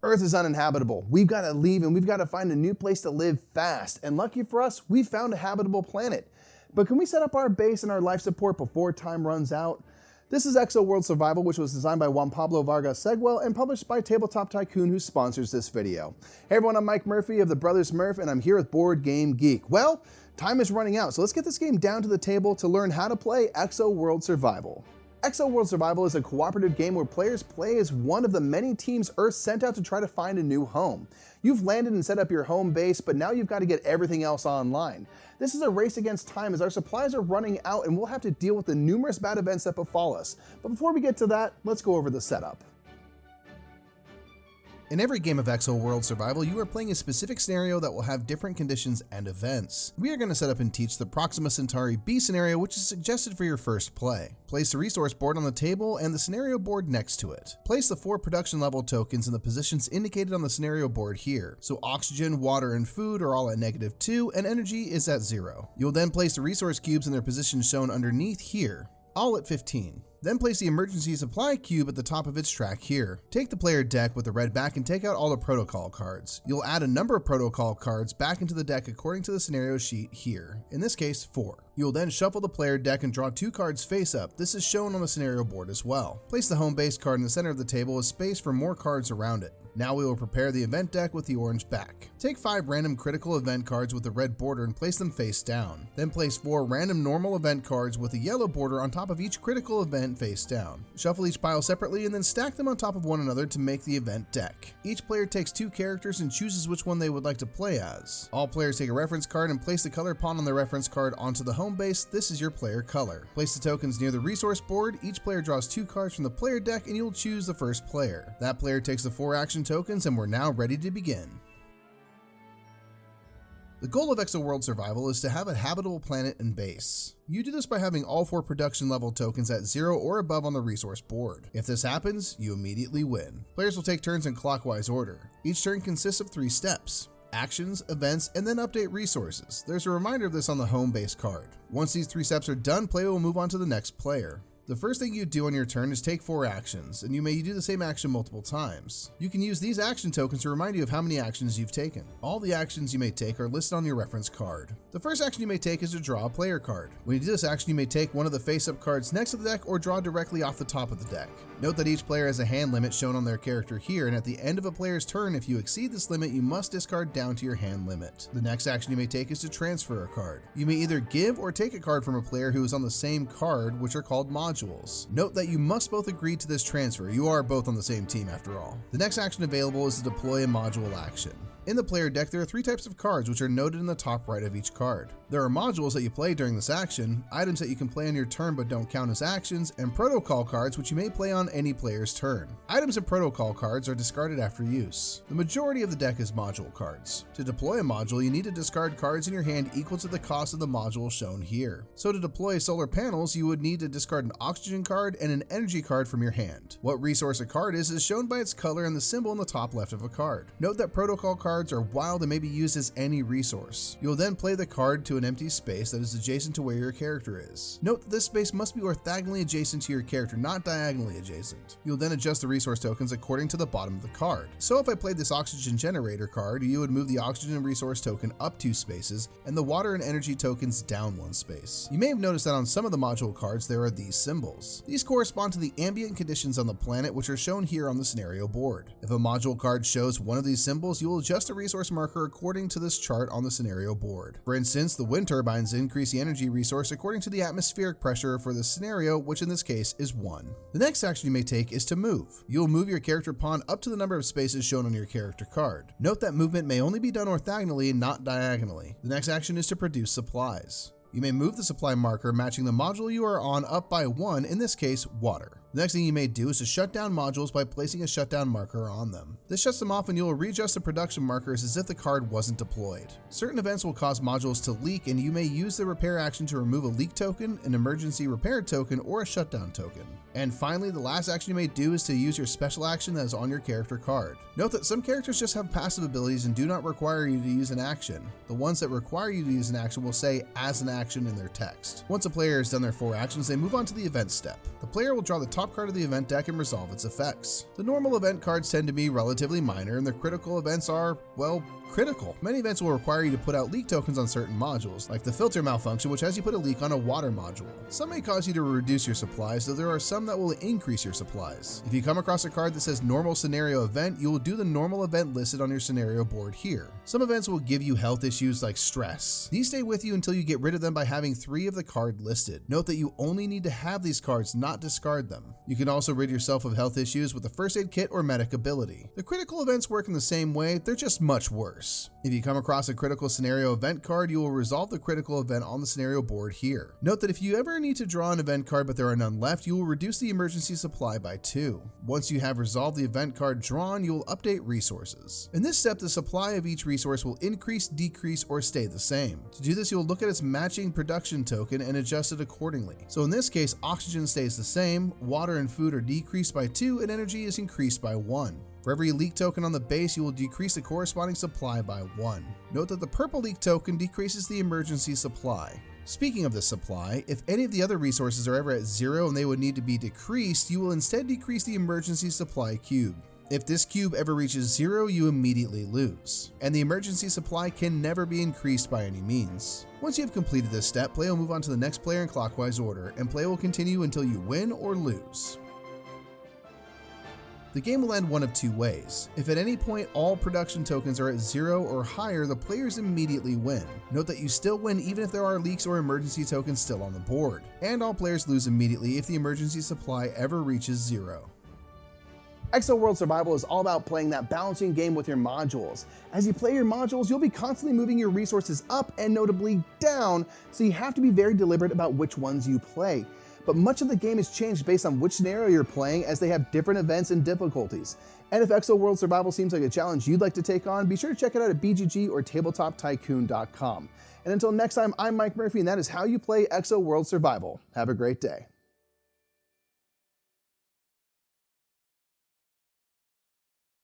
Earth is uninhabitable. We've got to leave and we've got to find a new place to live fast. And lucky for us, we found a habitable planet. But can we set up our base and our life support before time runs out? This is Exoworld Survival, which was designed by Juan Pablo Vargas Segwell and published by Tabletop Tycoon, who sponsors this video. Hey everyone, I'm Mike Murphy of the Brothers Murph, and I'm here with Board Game Geek. Well, time is running out, so let's get this game down to the table to learn how to play Exoworld Survival. Exoworld Survival is a cooperative game where players play as one of the many teams Earth sent out to try to find a new home. You've landed and set up your home base, but now you've got to get everything else online. This is a race against time as our supplies are running out and we'll have to deal with the numerous bad events that befall us. But before we get to that, let's go over the setup. In every game of Exoworld Survival, you are playing a specific scenario that will have different conditions and events. We are going to set up and teach the Proxima Centauri B scenario, which is suggested for your first play. Place the resource board on the table and the scenario board next to it. Place the 4 production level tokens in the positions indicated on the scenario board here. So oxygen, water, and food are all at -2 and energy is at 0. You'll then place the resource cubes in their positions shown underneath here, all at 15. Then place the emergency supply cube at the top of its track here. Take the player deck with the red back and take out all the protocol cards. You'll add a number of protocol cards back into the deck according to the scenario sheet here, in this case 4. You'll then shuffle the player deck and draw 2 cards face up. This is shown on the scenario board as well. Place the home base card in the center of the table with space for more cards around it. Now we will prepare the event deck with the orange back. Take 5 random critical event cards with the red border and place them face down. Then place 4 random normal event cards with a yellow border on top of each critical event face down. Shuffle each pile separately and then stack them on top of one another to make the event deck. Each player takes 2 characters and chooses which one they would like to play as. All players take a reference card and place the color pawn on their reference card onto the home base. This is your player color. Place the tokens near the resource board. Each player draws 2 cards from the player deck and you'll choose the first player. That player takes the 4 action tokens and we're now ready to begin. The goal of Exoworld Survival is to have a habitable planet and base. You do this by having all 4 production level tokens at 0 or above on the resource board. If this happens, you immediately win. Players will take turns in clockwise order. Each turn consists of 3 steps: actions, events, and then update resources. There's a reminder of this on the home base card. Once these 3 steps are done, play will move on to the next player. The first thing you do on your turn is take 4 actions, and you may do the same action multiple times. You can use these action tokens to remind you of how many actions you've taken. All the actions you may take are listed on your reference card. The first action you may take is to draw a player card. When you do this action, you may take one of the face-up cards next to the deck or draw directly off the top of the deck. Note that each player has a hand limit shown on their character here, and at the end of a player's turn, if you exceed this limit, you must discard down to your hand limit. The next action you may take is to transfer a card. You may either give or take a card from a player who is on the same card, which are called modules. Note that you must both agree to this transfer. You are both on the same team after all. The next action available is to deploy a module action. In the player deck, there are 3 types of cards which are noted in the top right of each card. There are modules that you play during this action, items that you can play on your turn but don't count as actions, and protocol cards which you may play on any player's turn. Items and protocol cards are discarded after use. The majority of the deck is module cards. To deploy a module, you need to discard cards in your hand equal to the cost of the module shown here. So to deploy solar panels, you would need to discard an oxygen card and an energy card from your hand. What resource a card is shown by its color and the symbol in the top left of a card. Note that protocol cards are wild and may be used as any resource. You'll then play the card to an empty space that is adjacent to where your character is. Note that this space must be orthogonally adjacent to your character, not diagonally adjacent. You'll then adjust the resource tokens according to the bottom of the card. So if I played this oxygen generator card, you would move the oxygen resource token up 2 spaces and the water and energy tokens down 1 space. You may have noticed that on some of the module cards there are these symbols. These correspond to the ambient conditions on the planet, which are shown here on the scenario board. If a module card shows one of these symbols, you will adjust a resource marker according to this chart on the scenario board. For instance, the wind turbines increase the energy resource according to the atmospheric pressure for the scenario, which in this case is 1. The next action you may take is to move. You'll move your character pawn up to the number of spaces shown on your character card. Note that movement may only be done orthogonally and not diagonally. The next action is to produce supplies. You may move the supply marker matching the module you are on up by 1, in this case, water. The next thing you may do is to shut down modules by placing a shutdown marker on them. This shuts them off and you will readjust the production markers as if the card wasn't deployed. Certain events will cause modules to leak and you may use the repair action to remove a leak token, an emergency repair token, or a shutdown token. And finally, the last action you may do is to use your special action that is on your character card. Note that some characters just have passive abilities and do not require you to use an action. The ones that require you to use an action will say as an action in their text. Once a player has done their 4 actions, they move on to the event step. The player will draw the top top card of the event deck and resolve its effects. The normal event cards tend to be relatively minor, and the critical events are, well, critical. Many events will require you to put out leak tokens on certain modules, like the filter malfunction, which has you put a leak on a water module. Some may cause you to reduce your supplies, though there are some that will increase your supplies. If you come across a card that says normal scenario event, you will do the normal event listed on your scenario board here. Some events will give you health issues like stress. These stay with you until you get rid of them by having 3 of the card listed. Note that you only need to have these cards, not discard them. You can also rid yourself of health issues with a first aid kit or medic ability. The critical events work in the same way, they're just much worse. If you come across a critical scenario event card, you will resolve the critical event on the scenario board here. Note that if you ever need to draw an event card but there are none left, you will reduce the emergency supply by 2. Once you have resolved the event card drawn, you will update resources. In this step, the supply of each resource will increase, decrease, or stay the same. To do this, you will look at its matching production token and adjust it accordingly. So in this case, oxygen stays the same, water and food are decreased by 2, and energy is increased by 1. For every leak token on the base, you will decrease the corresponding supply by 1. Note that the purple leak token decreases the emergency supply. Speaking of this supply, if any of the other resources are ever at 0 and they would need to be decreased, you will instead decrease the emergency supply cube. If this cube ever reaches 0, you immediately lose, and the emergency supply can never be increased by any means. Once you have completed this step, play will move on to the next player in clockwise order, and play will continue until you win or lose. The game will end one of 2 ways. If at any point all production tokens are at 0 or higher, the players immediately win. Note that you still win even if there are leaks or emergency tokens still on the board. And all players lose immediately if the emergency supply ever reaches 0. Exoworld Survival is all about playing that balancing game with your modules. As you play your modules, you'll be constantly moving your resources up and notably down, so you have to be very deliberate about which ones you play. But much of the game is changed based on which scenario you're playing, as they have different events and difficulties. And if Exoworld Survival seems like a challenge you'd like to take on, be sure to check it out at BGG or tabletoptycoon.com. And until next time, I'm Mike Murphy, and that is how you play Exoworld Survival. Have a great day.